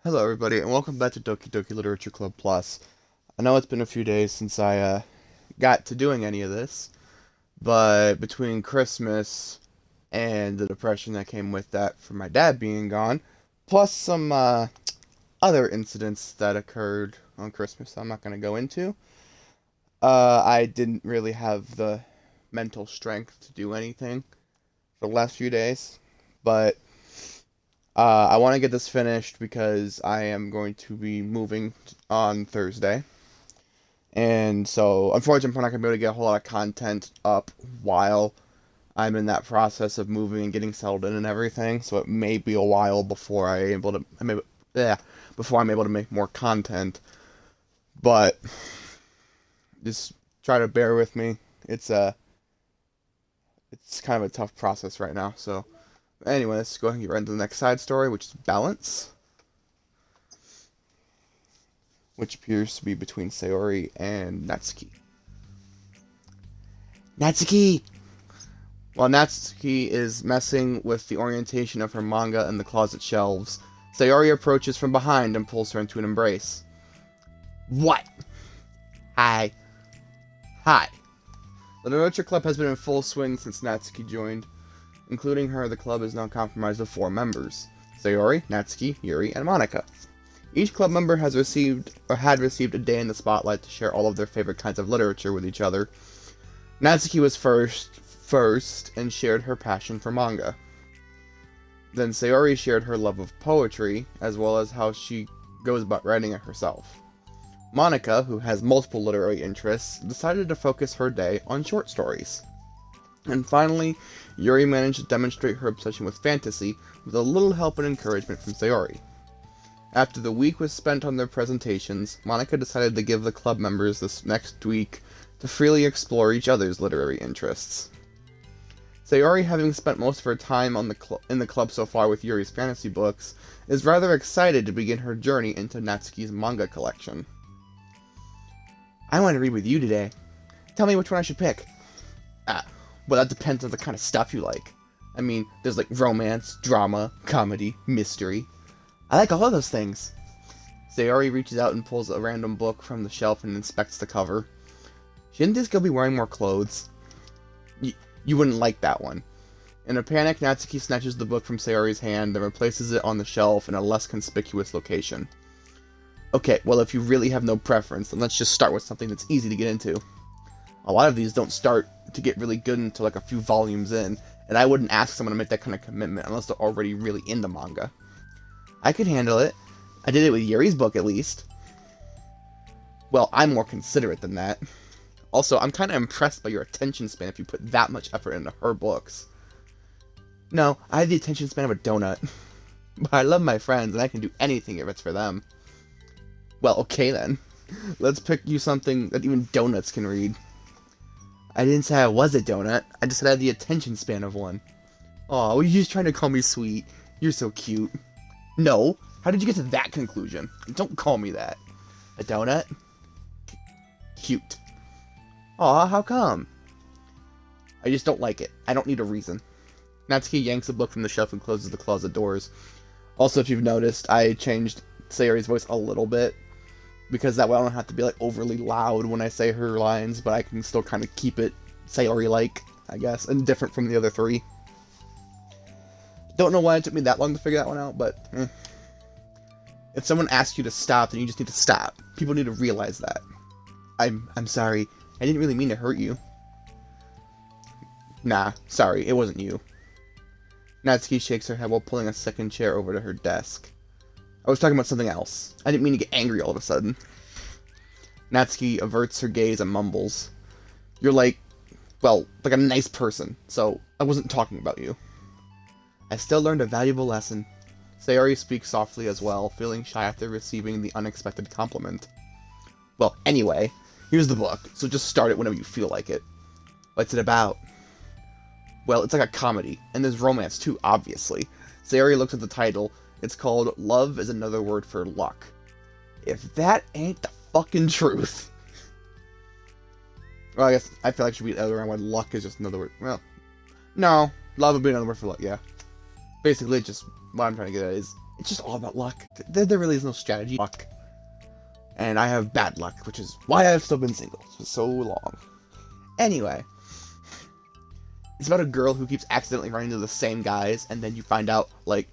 Hello, everybody, and welcome back to Doki Literature Club Plus. I know it's been a few days since I got to doing any of this, but between Christmas and the depression that came with that from my dad being gone, plus some other incidents that occurred on Christmas I'm not going to go into, I didn't really have the mental strength to do anything for the last few days, but I want to get this finished because I am going to be moving on Thursday. And so, unfortunately, I'm not going to be able to get a whole lot of content up while I'm in that process of moving and getting settled in and everything. So it may be a while before before I'm able to make more content. But just try to bear with me. It's kind of a tough process right now. So anyway, let's go ahead and get right into the next side story, which is balance, which appears to be between Sayori and Natsuki. Natsuki! While Natsuki is messing with the orientation of her manga in the closet shelves, Sayori approaches from behind and pulls her into an embrace. What? Hi. Hi. The Literature Club has been in full swing since Natsuki joined. Including her, the club is now comprised of 4 members: Sayori, Natsuki, Yuri, and Monika. Each club member had received a day in the spotlight to share all of their favorite kinds of literature with each other. Natsuki was first and shared her passion for manga. Then Sayori shared her love of poetry, as well as how she goes about writing it herself. Monika, who has multiple literary interests, decided to focus her day on short stories. And finally, Yuri managed to demonstrate her obsession with fantasy with a little help and encouragement from Sayori. After the week was spent on their presentations, Monika decided to give the club members this next week to freely explore each other's literary interests. Sayori, having spent most of her time in the club so far with Yuri's fantasy books, is rather excited to begin her journey into Natsuki's manga collection. I want to read with you today. Tell me which one I should pick. Well, that depends on the kind of stuff you like. I mean, there's like romance, drama, comedy, mystery. I like all of those things. Sayori reaches out and pulls a random book from the shelf and inspects the cover. Shouldn't this girl be wearing more clothes? You wouldn't like that one. In a panic, Natsuki snatches the book from Sayori's hand and replaces it on the shelf in a less conspicuous location. Okay, well, if you really have no preference, then let's just start with something that's easy to get into. A lot of these don't start to get really good until like a few volumes in, and I wouldn't ask someone to make that kind of commitment unless they're already really into manga. I could handle it. I did it with Yuri's book, at least. Well, I'm more considerate than that. Also, I'm kind of impressed by your attention span if you put that much effort into her books. No, I have the attention span of a donut. But I love my friends, and I can do anything if it's for them. Well, okay then. Let's pick you something that even donuts can read. I didn't say I was a donut. I just said I had the attention span of one. Aw, were you just trying to call me sweet? You're so cute. No. How did you get to that conclusion? Don't call me that. A donut? Cute. Aw, how come? I just don't like it. I don't need a reason. Natsuki yanks a book from the shelf and closes the closet doors. Also, if you've noticed, I changed Sayori's voice a little bit, because that way I don't have to be like overly loud when I say her lines, but I can still kind of keep it Sayori-like, I guess, and different from the other 3. Don't know why it took me that long to figure that one out, but if someone asks you to stop, then you just need to stop. People need to realize that. I'm sorry. I didn't really mean to hurt you. Nah, sorry, it wasn't you. Natsuki shakes her head while pulling a second chair over to her desk. I was talking about something else. I didn't mean to get angry all of a sudden. Natsuki averts her gaze and mumbles. You're like a nice person, so I wasn't talking about you. I still learned a valuable lesson. Sayori speaks softly as well, feeling shy after receiving the unexpected compliment. Well, anyway, here's the book, so just start it whenever you feel like it. What's it about? Well, it's like a comedy, and there's romance too, obviously. Sayori looks at the title. It's called Love is Another Word for Luck. If that ain't the fucking truth. Well, I guess I feel like it should be the other way around, when luck is just another word. Well, no, love would be another word for luck, yeah. Basically, just what I'm trying to get at is, It's just all about luck. There really is no strategy. Luck. And I have bad luck, which is why I've still been single for so long. Anyway. It's about a girl who keeps accidentally running into the same guys, and then you find out, like,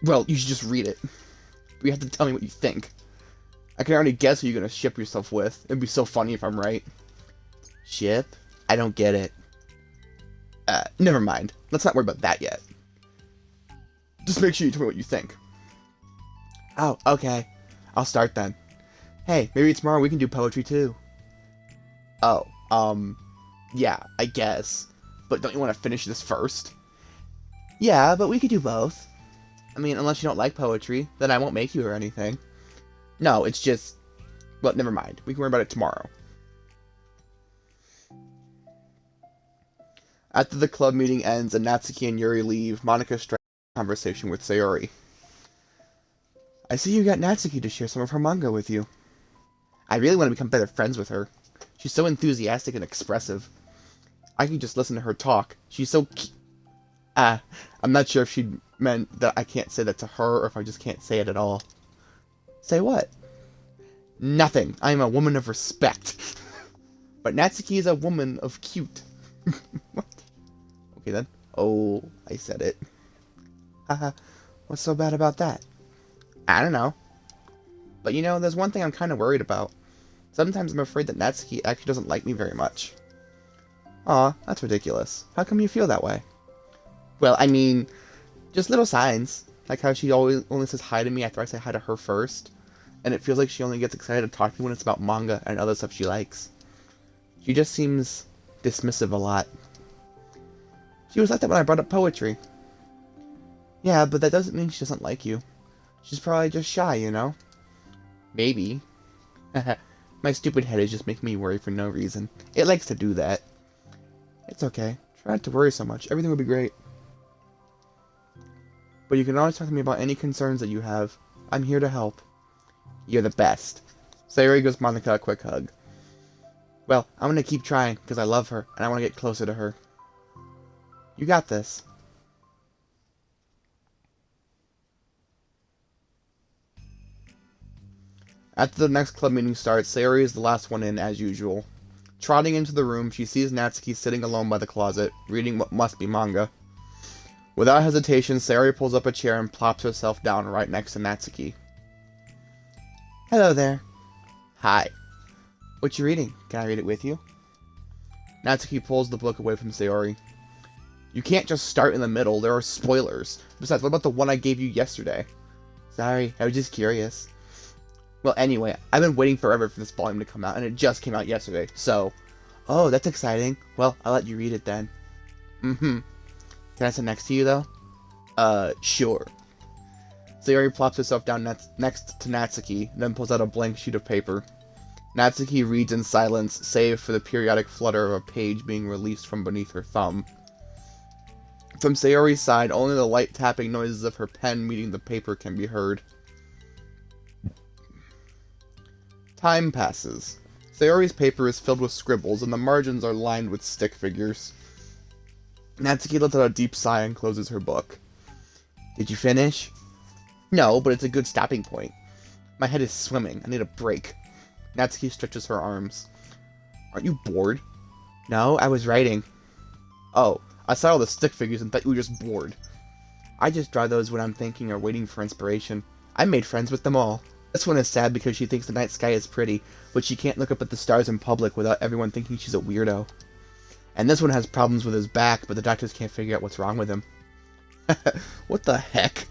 well, you should just read it. But you have to tell me what you think. I can already guess who you're gonna ship yourself with. It'd be so funny if I'm right. Ship? I don't get it. Never mind. Let's not worry about that yet. Just make sure you tell me what you think. Oh, okay. I'll start then. Hey, maybe tomorrow we can do poetry too. Oh, yeah, I guess. But don't you want to finish this first? Yeah, but we could do both. I mean, unless you don't like poetry, then I won't make you or anything. No, it's just... Well, never mind. We can worry about it tomorrow. After the club meeting ends and Natsuki and Yuri leave, Monika strikes a conversation with Sayori. I see you got Natsuki to share some of her manga with you. I really want to become better friends with her. She's so enthusiastic and expressive. I can just listen to her talk. She's so... I'm not sure if she meant that I can't say that to her or if I just can't say it at all. Say what? Nothing. I am a woman of respect. But Natsuki is a woman of cute. What? Okay then. Oh, I said it. Haha. What's so bad about that? I don't know. But you know, there's one thing I'm kind of worried about. Sometimes I'm afraid that Natsuki actually doesn't like me very much. Aw, that's ridiculous. How come you feel that way? Well, I mean, just little signs. Like how she always only says hi to me after I say hi to her first. And it feels like she only gets excited to talk to me when it's about manga and other stuff she likes. She just seems dismissive a lot. She was like that when I brought up poetry. Yeah, but that doesn't mean she doesn't like you. She's probably just shy, you know? Maybe. My stupid head is just making me worry for no reason. It likes to do that. It's okay. Try not to worry so much. Everything will be great. But you can always talk to me about any concerns that you have. I'm here to help. You're the best. Sayori gives Monika a quick hug. Well, I'm gonna keep trying, because I love her, and I want to get closer to her. You got this. After the next club meeting starts, Sayori is the last one in, as usual. Trotting into the room, she sees Natsuki sitting alone by the closet, reading what must be manga. Without hesitation, Sayori pulls up a chair and plops herself down right next to Natsuki. Hello there. Hi. What you reading? Can I read it with you? Natsuki pulls the book away from Sayori. You can't just start in the middle, there are spoilers. Besides, what about the one I gave you yesterday? Sorry, I was just curious. Well, anyway, I've been waiting forever for this volume to come out, and it just came out yesterday, so... Oh, that's exciting. Well, I'll let you read it then. Mm-hmm. Can I sit next to you, though? Sure. Sayori plops herself down next to Natsuki, then pulls out a blank sheet of paper. Natsuki reads in silence, save for the periodic flutter of a page being released from beneath her thumb. From Sayori's side, only the light tapping noises of her pen meeting the paper can be heard. Time passes. Sayori's paper is filled with scribbles, and the margins are lined with stick figures. Natsuki lets out a deep sigh and closes her book. Did you finish? No, but it's a good stopping point. My head is swimming. I need a break. Natsuki stretches her arms. Aren't you bored? No, I was writing. Oh, I saw all the stick figures and thought you were just bored. I just draw those when I'm thinking or waiting for inspiration. I made friends with them all. This one is sad because she thinks the night sky is pretty, but she can't look up at the stars in public without everyone thinking she's a weirdo. And this one has problems with his back, but the doctors can't figure out what's wrong with him. What the heck?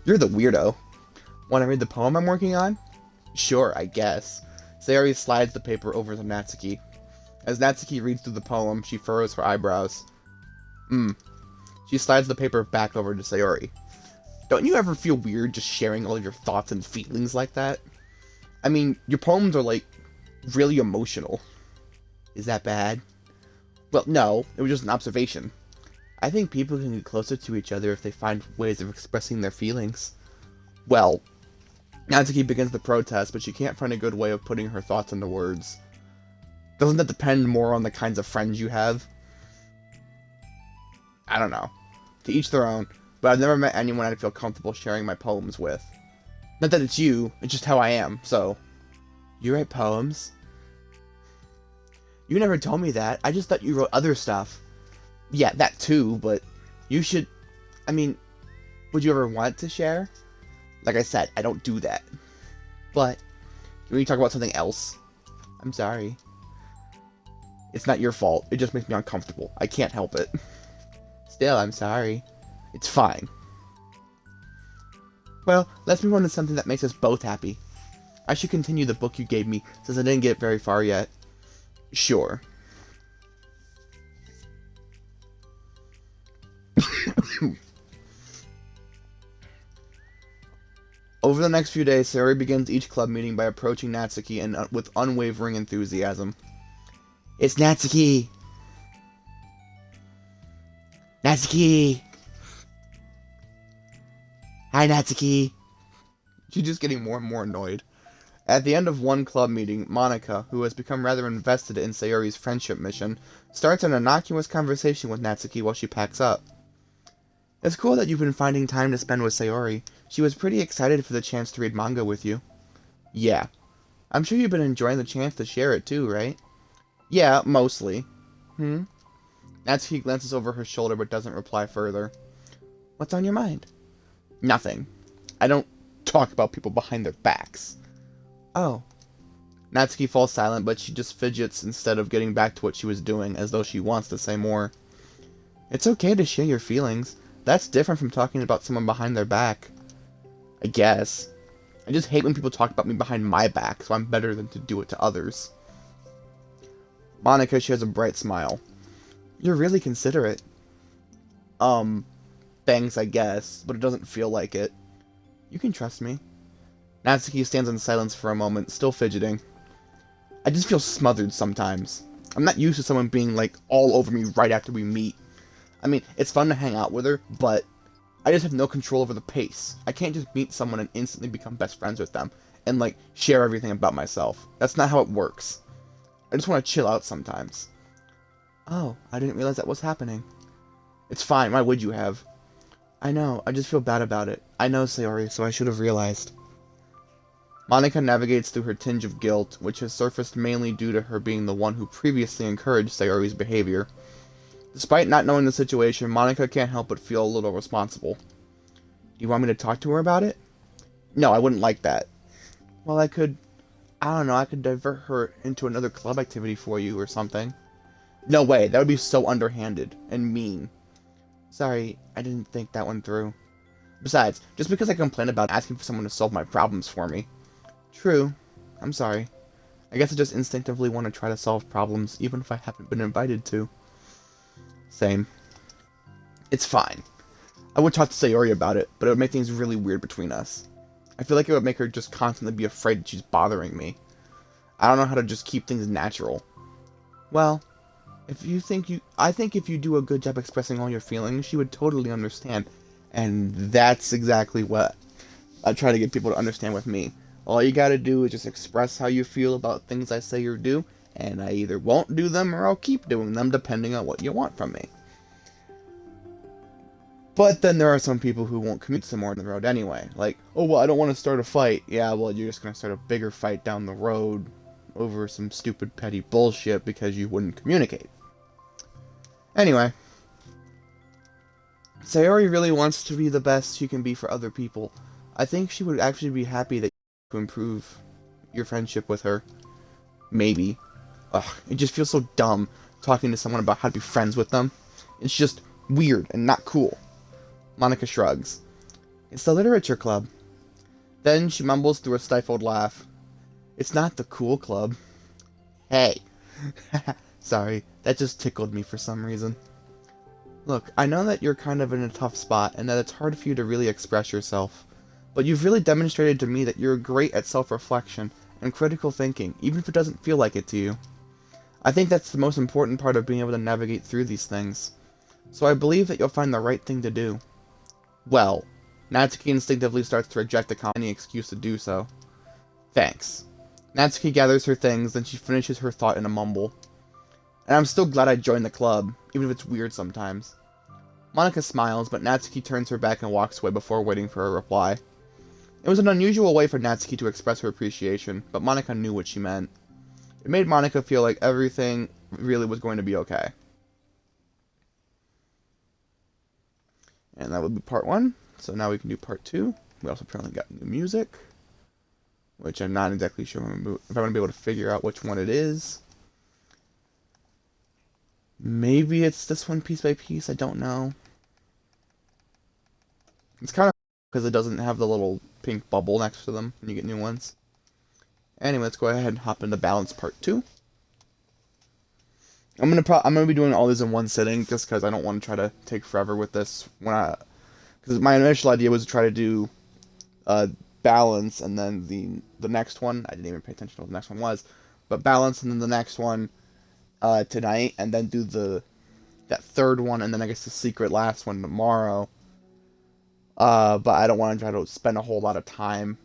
You're the weirdo. Want to read the poem I'm working on? Sure, I guess. Sayori slides the paper over to Natsuki. As Natsuki reads through the poem, she furrows her eyebrows. She slides the paper back over to Sayori. Don't you ever feel weird just sharing all of your thoughts and feelings like that? I mean, your poems are, like, really emotional. Is that bad? Well, no, it was just an observation. I think people can get closer to each other if they find ways of expressing their feelings. Well, Natsuki begins to protest, but she can't find a good way of putting her thoughts into words. Doesn't that depend more on the kinds of friends you have? I don't know. To each their own. but I've never met anyone I'd feel comfortable sharing my poems with. Not that it's you, it's just how I am, so... You write poems? You never told me that. I just thought you wrote other stuff. Yeah, that too, but you should... I mean, would you ever want to share? Like I said, I don't do that. But, can we talk about something else? I'm sorry. It's not your fault. It just makes me uncomfortable. I can't help it. Still, I'm sorry. It's fine. Well, let's move on to something that makes us both happy. I should continue the book you gave me, since I didn't get very far yet. Sure. Over the next few days, Sayori begins each club meeting by approaching Natsuki and with unwavering enthusiasm. It's Natsuki! Natsuki! Hi, Natsuki! She's just getting more and more annoyed. At the end of one club meeting, Monica, who has become rather invested in Sayori's friendship mission, starts an innocuous conversation with Natsuki while she packs up. It's cool that you've been finding time to spend with Sayori. She was pretty excited for the chance to read manga with you. Yeah. I'm sure you've been enjoying the chance to share it too, right? Yeah, mostly. Natsuki glances over her shoulder but doesn't reply further. What's on your mind? Nothing. I don't talk about people behind their backs. Oh. Natsuki falls silent, but she just fidgets instead of getting back to what she was doing, as though she wants to say more. It's okay to share your feelings. That's different from talking about someone behind their back. I guess. I just hate when people talk about me behind my back, so I'm better than to do it to others. Monica shares a bright smile. You're really considerate. Thanks, I guess, but it doesn't feel like it. You can trust me. Natsuki stands in silence for a moment, still fidgeting. I just feel smothered sometimes. I'm not used to someone being, like, all over me right after we meet. I mean, it's fun to hang out with her, but I just have no control over the pace. I can't just meet someone and instantly become best friends with them, and, like, share everything about myself. That's not how it works. I just want to chill out sometimes. Oh, I didn't realize that was happening. It's fine, why would you have? I know, I just feel bad about it. I know, Sayori, so I should have realized. Monica navigates through her tinge of guilt, which has surfaced mainly due to her being the one who previously encouraged Sayori's behavior. Despite not knowing the situation, Monica can't help but feel a little responsible. Do you want me to talk to her about it? No, I wouldn't like that. Well, I could divert her into another club activity for you or something. No way, that would be so underhanded and mean. Sorry, I didn't think that one through. Besides, just because I complain about asking for someone to solve my problems for me. True. I'm sorry. I guess I just instinctively want to try to solve problems, even if I haven't been invited to. Same. It's fine. I would talk to Sayori about it, but it would make things really weird between us. I feel like it would make her just constantly be afraid that she's bothering me. I don't know how to just keep things natural. Well, I think if you do a good job expressing all your feelings, she would totally understand. And that's exactly what I try to get people to understand with me. All you gotta do is just express how you feel about things I say or do, and I either won't do them or I'll keep doing them depending on what you want from me. But then there are some people who won't commute some more on the road anyway. Like, oh, well, I don't want to start a fight. Yeah, well, you're just gonna start a bigger fight down the road over some stupid petty bullshit because you wouldn't communicate. Anyway. Sayori really wants to be the best she can be for other people. I think she would actually be happy that you to improve your friendship with her. Maybe. Ugh, it just feels so dumb talking to someone about how to be friends with them. It's just weird and not cool. Monica shrugs. It's the literature club. Then she mumbles through a stifled laugh. It's not the cool club. Hey. Sorry, that just tickled me for some reason. Look, I know that you're kind of in a tough spot and that it's hard for you to really express yourself. But you've really demonstrated to me that you're great at self-reflection and critical thinking, even if it doesn't feel like it to you. I think that's the most important part of being able to navigate through these things. So I believe that you'll find the right thing to do. Well, Natsuki instinctively starts to reject any excuse to do so. Thanks. Natsuki gathers her things, then she finishes her thought in a mumble. And I'm still glad I joined the club, even if it's weird sometimes. Monika smiles, but Natsuki turns her back and walks away before waiting for a reply. It was an unusual way for Natsuki to express her appreciation, but Monika knew what she meant. It made Monika feel like everything really was going to be okay. And that would be part 1. So now we can do part 2. We also apparently got new music, which I'm not exactly sure if I'm going to be able to figure out which one it is. Maybe it's this one piece by piece, I don't know. It's kind of because it doesn't have the little pink bubble next to them when you get new ones. Anyway, let's go ahead and hop into balance part 2. I'm gonna be doing all these in one sitting just because I don't want to try to take forever with this because my initial idea was to try to do balance and then the next one. I didn't even pay attention to what the next one was, but balance and then the next one tonight, and then do that third one, and then I guess the secret last one tomorrow. But I don't want to try to spend a whole lot of time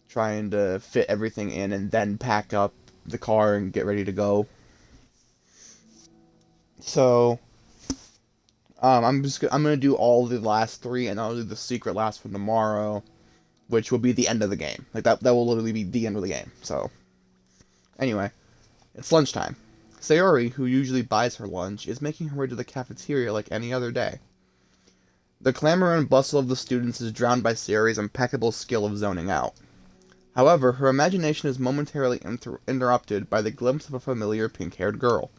trying to fit everything in and then pack up the car and get ready to go. So I'm gonna do all the last 3, and I'll do the secret last one tomorrow, which will be the end of the game. Like that will literally be the end of the game. So anyway, it's lunchtime. Sayori, who usually buys her lunch, is making her way to the cafeteria like any other day. The clamor and bustle of the students is drowned by Sayori's impeccable skill of zoning out. However, her imagination is momentarily interrupted by the glimpse of a familiar pink-haired girl.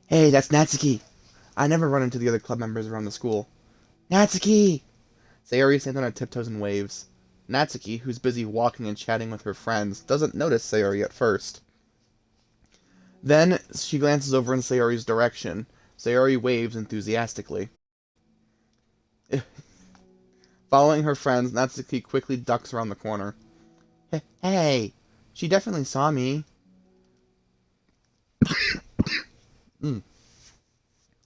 Hey, that's Natsuki! I never run into the other club members around the school. Natsuki! Sayori stands on her tiptoes and waves. Natsuki, who's busy walking and chatting with her friends, doesn't notice Sayori at first. Then, she glances over in Sayori's direction. Sayori waves enthusiastically. Following her friends, Natsuki quickly ducks around the corner. Hey, she definitely saw me.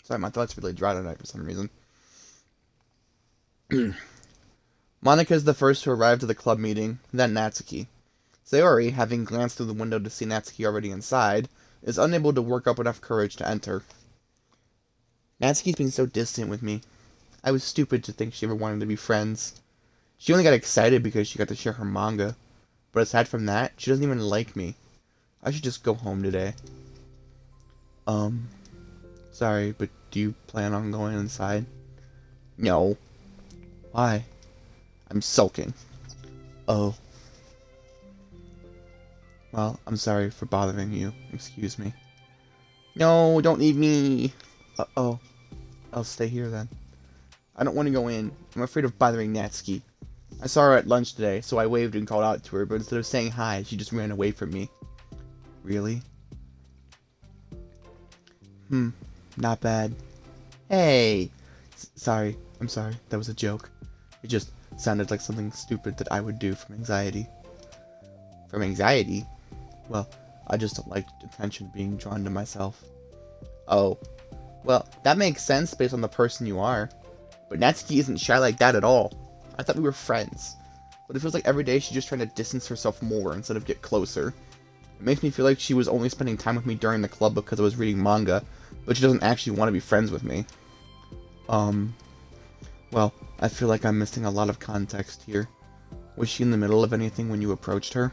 Sorry, my throat's really dry tonight for some reason. Monika is the first to arrive to the club meeting, then Natsuki. Sayori, having glanced through the window to see Natsuki already inside, is unable to work up enough courage to enter. Natsuki's being so distant with me. I was stupid to think she ever wanted to be friends. She only got excited because she got to share her manga. But aside from that, she doesn't even like me. I should just go home today. Sorry, but do you plan on going inside? No. Why? I'm sulking. Oh. Well, I'm sorry for bothering you. Excuse me. No, don't leave me. Uh-oh. I'll stay here then. I don't want to go in. I'm afraid of bothering Natsuki. I saw her at lunch today, so I waved and called out to her, but instead of saying hi, she just ran away from me. Really? Not bad. Hey! Sorry. I'm sorry. That was a joke. It just sounded like something stupid that I would do from anxiety. From anxiety? Well, I just don't like attention being drawn to myself. Oh. Well, that makes sense based on the person you are. But Natsuki isn't shy like that at all. I thought we were friends. But it feels like every day she's just trying to distance herself more instead of get closer. It makes me feel like she was only spending time with me during the club because I was reading manga, but she doesn't actually want to be friends with me. Well, I feel like I'm missing a lot of context here. Was she in the middle of anything when you approached her?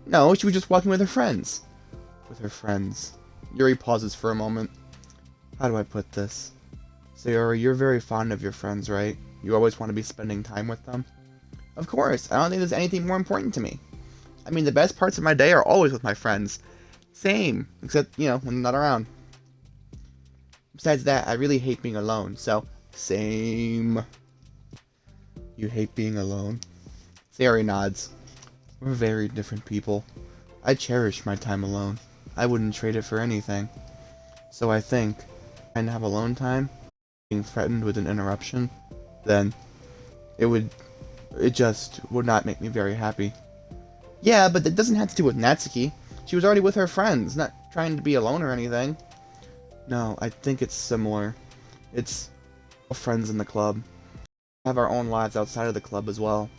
No, she was just walking with her friends. With her friends. Yuri pauses for a moment. How do I put this? Sayori, you're very fond of your friends, right? You always want to be spending time with them? Of course, I don't think there's anything more important to me. I mean, the best parts of my day are always with my friends. Same, except, when they're not around. Besides that, I really hate being alone, so, same. You hate being alone? Sayori nods. We're very different people. I cherish my time alone. I wouldn't trade it for anything. So I think, and have alone time, being threatened with an interruption, then it just would not make me very happy. Yeah, but that doesn't have to do with Natsuki. She was already with her friends, not trying to be alone or anything. No, I think it's similar. It's friends in the club. We have our own lives outside of the club as well.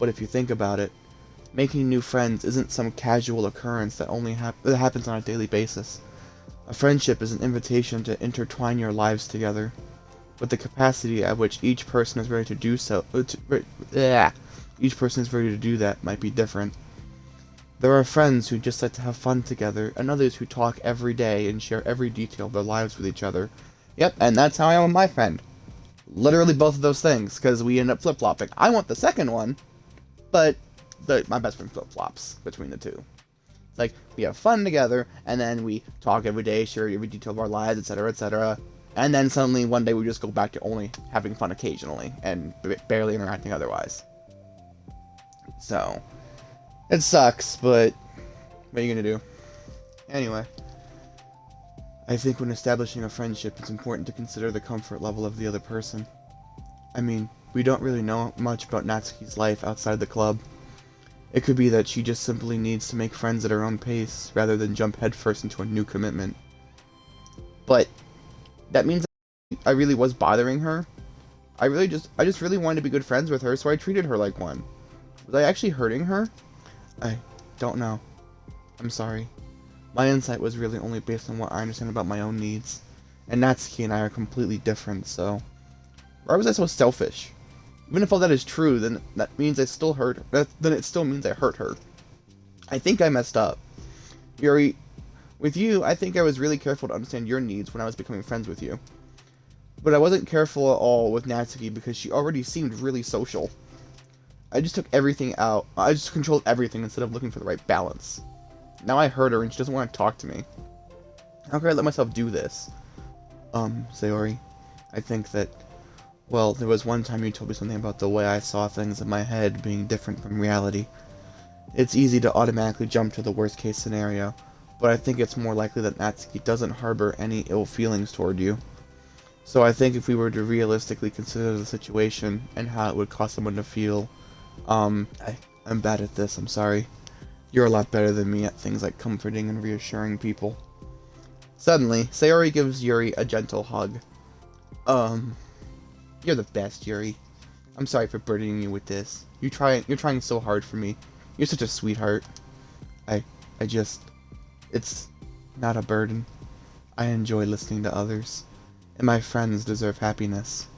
But if you think about it, making new friends isn't some casual occurrence that only happens on a daily basis. A friendship is an invitation to intertwine your lives together, but the capacity at which each person is ready to do so, each person is ready to do that might be different. There are friends who just like to have fun together, and others who talk every day and share every detail of their lives with each other. Yep, and that's how I am with my friend. Literally both of those things, because we end up flip-flopping. I want the second one, but my best friend flip-flops between the two. Like, we have fun together, and then we talk every day, share every detail of our lives, etc., etc., and then suddenly one day we just go back to only having fun occasionally, and barely interacting otherwise. So, it sucks, but what are you gonna do? Anyway, I think when establishing a friendship, it's important to consider the comfort level of the other person. I mean, we don't really know much about Natsuki's life outside the club. It could be that she just simply needs to make friends at her own pace, rather than jump headfirst into a new commitment. But that means I really was bothering her. I just really wanted to be good friends with her, so I treated her like one. Was I actually hurting her? I don't know. I'm sorry. My insight was really only based on what I understand about my own needs. And Natsuki and I are completely different, so... Why was I so selfish? Even if all that is true, then that means I still hurt her. Then it still means I hurt her. I think I messed up. Yuri, with you, I think I was really careful to understand your needs when I was becoming friends with you. But I wasn't careful at all with Natsuki because she already seemed really social. I just took everything out. I just controlled everything instead of looking for the right balance. Now I hurt her and she doesn't want to talk to me. How could I let myself do this? Sayori, I think that... Well, there was one time you told me something about the way I saw things in my head being different from reality. It's easy to automatically jump to the worst case scenario, but I think it's more likely that Natsuki doesn't harbor any ill feelings toward you. So I think if we were to realistically consider the situation and how it would cause someone to feel, I'm bad at this, I'm sorry. You're a lot better than me at things like comforting and reassuring people. Suddenly, Sayori gives Yuri a gentle hug. You're the best, Yuri. I'm sorry for burdening you with this. You're trying so hard for me. You're such a sweetheart. It's not a burden. I enjoy listening to others. And my friends deserve happiness.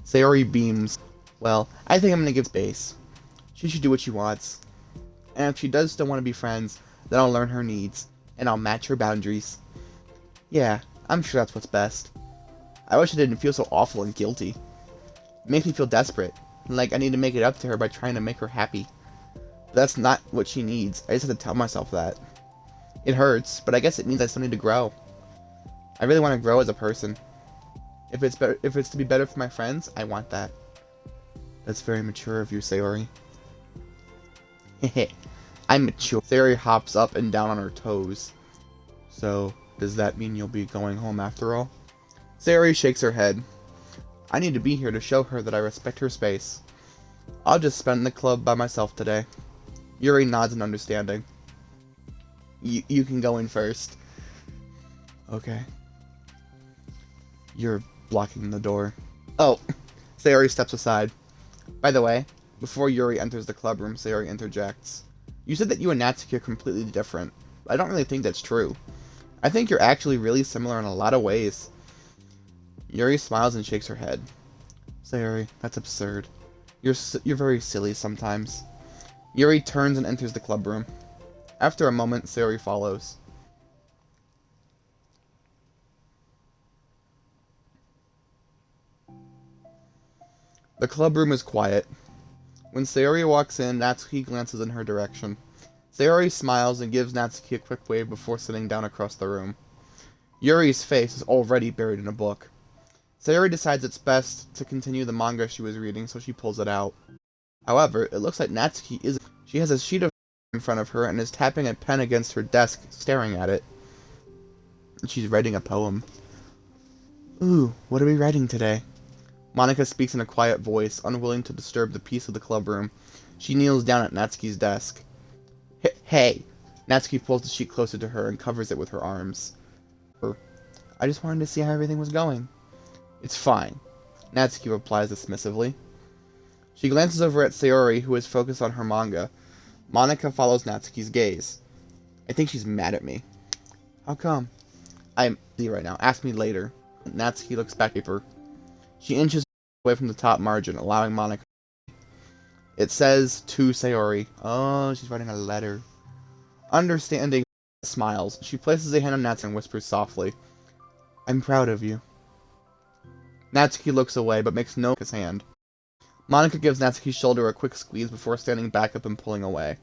Sayori beams. Well, I think I'm gonna give space. She should do what she wants. And if she does still want to be friends, then I'll learn her needs. And I'll match her boundaries. Yeah, I'm sure that's what's best. I wish I didn't feel so awful and guilty. It makes me feel desperate, like I need to make it up to her by trying to make her happy. But that's not what she needs. I just have to tell myself that. It hurts, but I guess it means I still need to grow. I really want to grow as a person. If it's to be better for my friends, I want that. That's very mature of you, Sayori. Hehe, I'm mature. Sayori hops up and down on her toes. So, does that mean you'll be going home after all? Sayori shakes her head. I need to be here to show her that I respect her space. I'll just spend the club by myself today. Yuri nods in understanding. You can go in first. Okay. You're blocking the door. Oh, Sayori steps aside. By the way, before Yuri enters the club room, Sayori interjects. You said that you and Natsuki are completely different. I don't really think that's true. I think you're actually really similar in a lot of ways. Yuri smiles and shakes her head. Sayori, that's absurd. You're very silly sometimes. Yuri turns and enters the club room. After a moment, Sayori follows. The club room is quiet. When Sayori walks in, Natsuki glances in her direction. Sayori smiles and gives Natsuki a quick wave before sitting down across the room. Yuri's face is already buried in a book. Sayori decides it's best to continue the manga she was reading, so she pulls it out. However, it looks like Natsuki isn't. She has a sheet of in front of her and is tapping a pen against her desk, staring at it. She's writing a poem. Ooh, what are we writing today? Monika speaks in a quiet voice, unwilling to disturb the peace of the club room. She kneels down at Natsuki's desk. Hey! Natsuki pulls the sheet closer to her and covers it with her arms. I just wanted to see how everything was going. It's fine, Natsuki replies dismissively. She glances over at Sayori, who is focused on her manga. Monika follows Natsuki's gaze. I think she's mad at me. How come? I'm busy right now. Ask me later. Natsuki looks back at her. She inches away from the top margin, allowing Monika. It says, to Sayori. Oh, she's writing a letter. Understanding, smiles. She places a hand on Natsuki and whispers softly, I'm proud of you. Natsuki looks away, but makes no his hand. Monika gives Natsuki's shoulder a quick squeeze before standing back up and pulling away.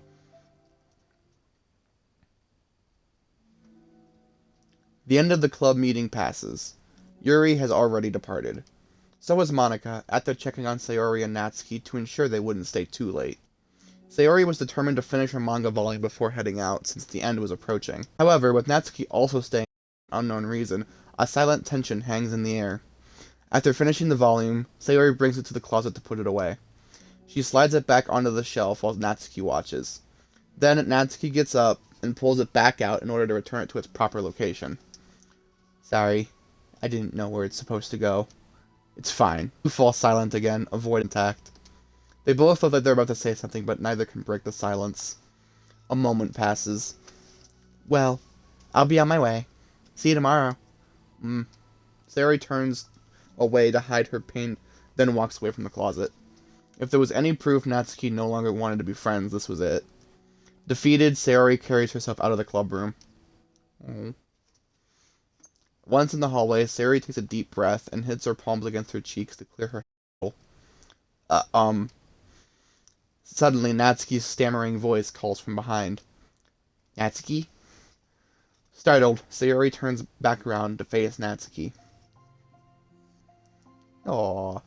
The end of the club meeting passes. Yuri has already departed. So has Monika, after checking on Sayori and Natsuki to ensure they wouldn't stay too late. Sayori was determined to finish her manga volume before heading out, since the end was approaching. However, with Natsuki also staying for an unknown reason, a silent tension hangs in the air. After finishing the volume, Sayori brings it to the closet to put it away. She slides it back onto the shelf while Natsuki watches. Then Natsuki gets up and pulls it back out in order to return it to its proper location. Sorry, I didn't know where it's supposed to go. It's fine. You fall silent again, avoid contact. They both look like they're about to say something, but neither can break the silence. A moment passes. Well, I'll be on my way. See you tomorrow. Sayori turns away to hide her pain, then walks away from the closet. If there was any proof Natsuki no longer wanted to be friends, this was it. Defeated, Sayori carries herself out of the club room. Once in the hallway, Sayori takes a deep breath and hits her palms against her cheeks to clear her head. Suddenly, Natsuki's stammering voice calls from behind. Natsuki? Startled, Sayori turns back around to face Natsuki. Aww.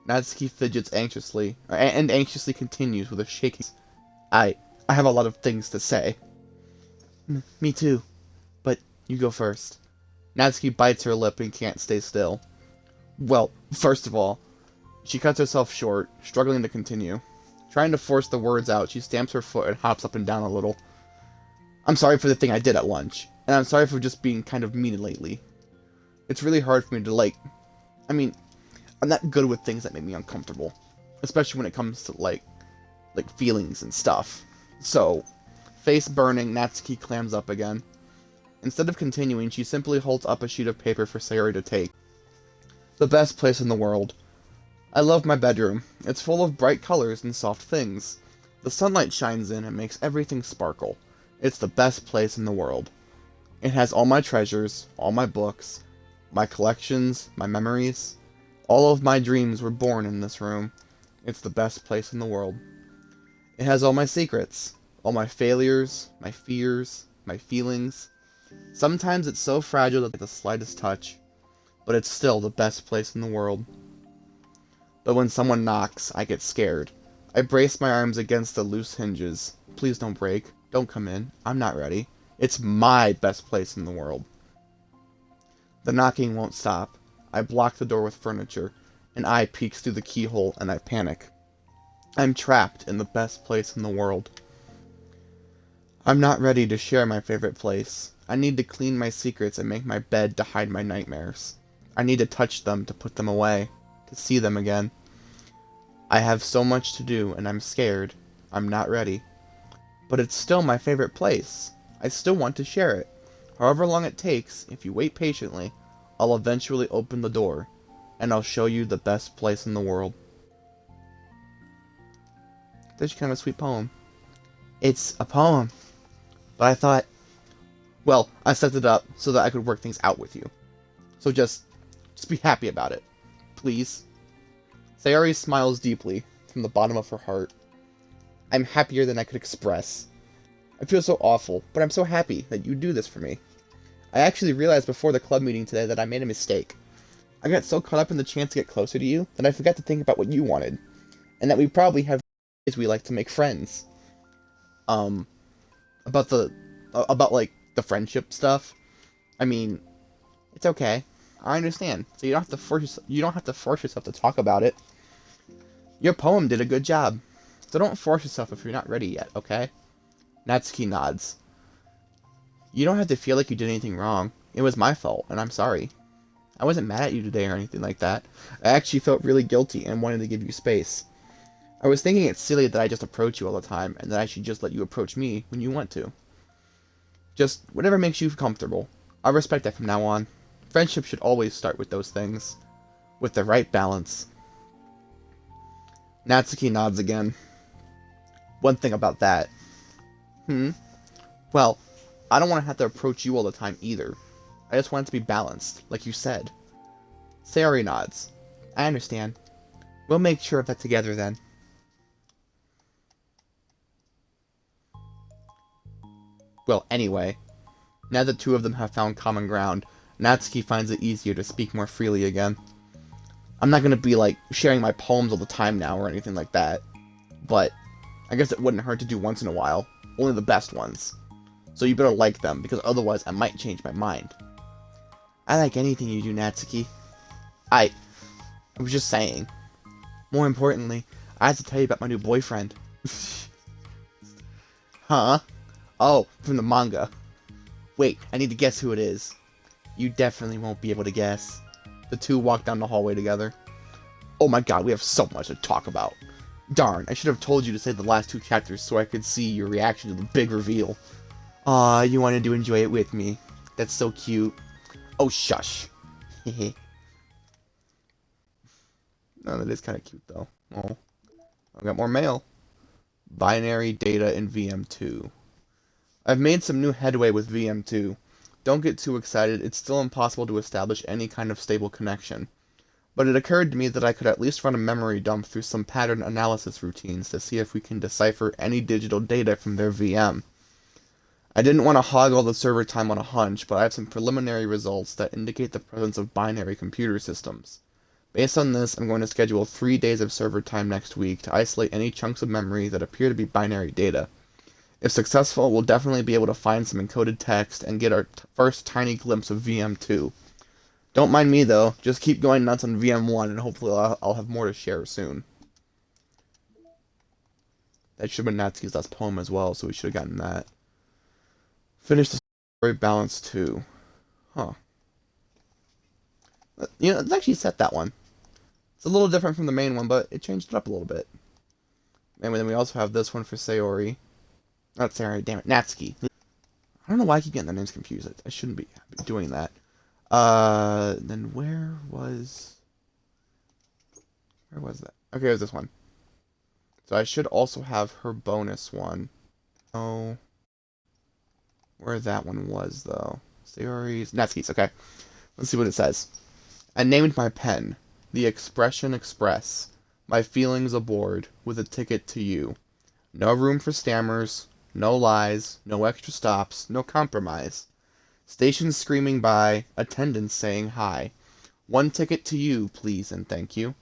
Natsuki fidgets anxiously, and anxiously continues with a shaking. I have a lot of things to say. Me too, but you go first. Natsuki bites her lip and can't stay still. Well, first of all, she cuts herself short, struggling to continue. Trying to force the words out, she stamps her foot and hops up and down a little. I'm sorry for the thing I did at lunch, and I'm sorry for just being kind of mean lately. It's really hard for me to I'm not good with things that make me uncomfortable. Especially when it comes to, like feelings and stuff. So, face burning, Natsuki clams up again. Instead of continuing, she simply holds up a sheet of paper for Sayori to take. The best place in the world. I love my bedroom. It's full of bright colors and soft things. The sunlight shines in and makes everything sparkle. It's the best place in the world. It has all my treasures, all my books, my collections, my memories. All of my dreams were born in this room. It's the best place in the world. It has all my secrets, all my failures, my fears, my feelings. Sometimes it's so fragile that the slightest touch, but it's still the best place in the world. But when someone knocks, I get scared. I brace my arms against the loose hinges. Please don't break. Don't come in. I'm not ready. It's my best place in the world. The knocking won't stop. I block the door with furniture. An eye peeks through the keyhole and I panic. I'm trapped in the best place in the world. I'm not ready to share my favorite place. I need to clean my secrets and make my bed to hide my nightmares. I need to touch them to put them away, to see them again. I have so much to do and I'm scared. I'm not ready. But it's still my favorite place. I still want to share it. However long it takes, if you wait patiently, I'll eventually open the door, and I'll show you the best place in the world. That's kind of a sweet poem. It's a poem. But I thought, well, I set it up so that I could work things out with you. So just be happy about it. Please. Sayori smiles deeply from the bottom of her heart. I'm happier than I could express. I feel so awful, but I'm so happy that you do this for me. I actually realized before the club meeting today that I made a mistake. I got so caught up in the chance to get closer to you that I forgot to think about what you wanted. And that we probably have ways we like to make friends. About the friendship stuff. I mean, it's okay. I understand. So you don't have to force yourself to talk about it. Your poem did a good job. So don't force yourself if you're not ready yet, okay? Natsuki nods. You don't have to feel like you did anything wrong. It was my fault, and I'm sorry. I wasn't mad at you today or anything like that. I actually felt really guilty and wanted to give you space. I was thinking it's silly that I just approach you all the time, and that I should just let you approach me when you want to. Just whatever makes you comfortable. I'll respect that from now on. Friendship should always start with those things. With the right balance. Natsuki nods again. One thing about that. Well, I don't want to have to approach you all the time either. I just want it to be balanced, like you said. Sayori nods. I understand. We'll make sure of that together then. Well, anyway, now that two of them have found common ground, Natsuki finds it easier to speak more freely again. I'm not gonna be, like, sharing my poems all the time now or anything like that, but I guess it wouldn't hurt to do once in a while. Only the best ones. So you better like them, because otherwise I might change my mind. I like anything you do, Natsuki. I was just saying. More importantly, I have to tell you about my new boyfriend. Huh? Oh, from the manga. Wait, I need to guess who it is. You definitely won't be able to guess. The two walk down the hallway together. Oh my god, we have so much to talk about. Darn, I should have told you to say the last two chapters so I could see your reaction to the big reveal. Aw, you wanted to enjoy it with me. That's so cute. Oh, shush. Hehe. No, that is kind of cute, though. Oh, I've got more mail. Binary data in VM2. I've made some new headway with VM2. Don't get too excited, it's still impossible to establish any kind of stable connection. But it occurred to me that I could at least run a memory dump through some pattern analysis routines to see if we can decipher any digital data from their VM. I didn't want to hog all the server time on a hunch, but I have some preliminary results that indicate the presence of binary computer systems. Based on this, I'm going to schedule 3 days of server time next week to isolate any chunks of memory that appear to be binary data. If successful, we'll definitely be able to find some encoded text and get our first tiny glimpse of VM2. Don't mind me though, just keep going nuts on VM1 and hopefully I'll have more to share soon. That should have been Natsuki's last poem as well, so we should have gotten that. Finish the story balance 2. Huh. You know, it's actually set that one. It's a little different from the main one, but it changed it up a little bit. And then we also have this one for Sayori. Not Sayori, damn it, Natsuki. I don't know why I keep getting their names confused. I shouldn't be doing that. Then where was that? Okay, it was this one. So I should also have her bonus one. Oh, where that one was though. Sayori's, Natsuki's. Okay, let's see what it says. I named my pen the Expression Express. My feelings aboard with a ticket to you. No room for stammers, no lies, no extra stops, no compromise. Stations screaming by, attendants saying hi. One ticket to you, please and thank you.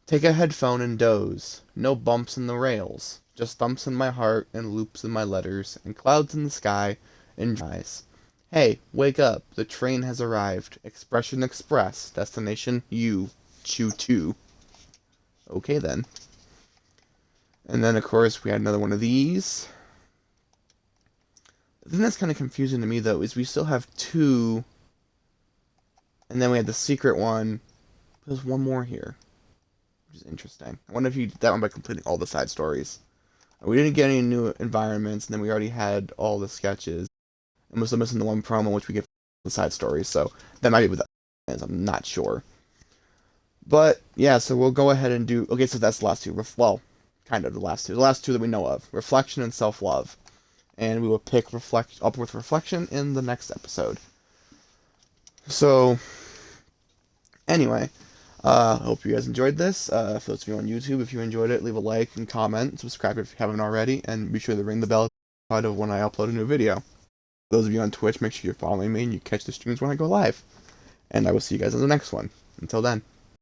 Take a headphone and doze. No bumps in the rails. Just thumps in my heart and loops in my letters and clouds in the sky and eyes. Hey, wake up. The train has arrived. Expression Express. Destination you. Choo-choo. Okay then. And then, of course, we had another one of these. The thing that's kind of confusing to me, though, is we still have 2. And then we had the secret one. There's one more here. Which is interesting. I wonder if you did that one by completing all the side stories. We didn't get any new environments, and then we already had all the sketches. And we're still missing the one promo, which we get the side stories. So that might be what that is. I'm not sure. But, yeah, so we'll go ahead and do... Okay, so that's the last 2. Well, kind of the last 2. The last 2 that we know of. Reflection and Self-Love. And we will pick up with Reflection in the next episode. So, anyway, I hope you guys enjoyed this. For those of you on YouTube, if you enjoyed it, leave a like and comment. Subscribe if you haven't already. And be sure to ring the bell of when I upload a new video. Those of you on Twitch, make sure you're following me and you catch the streams when I go live. And I will see you guys in the next one. Until then.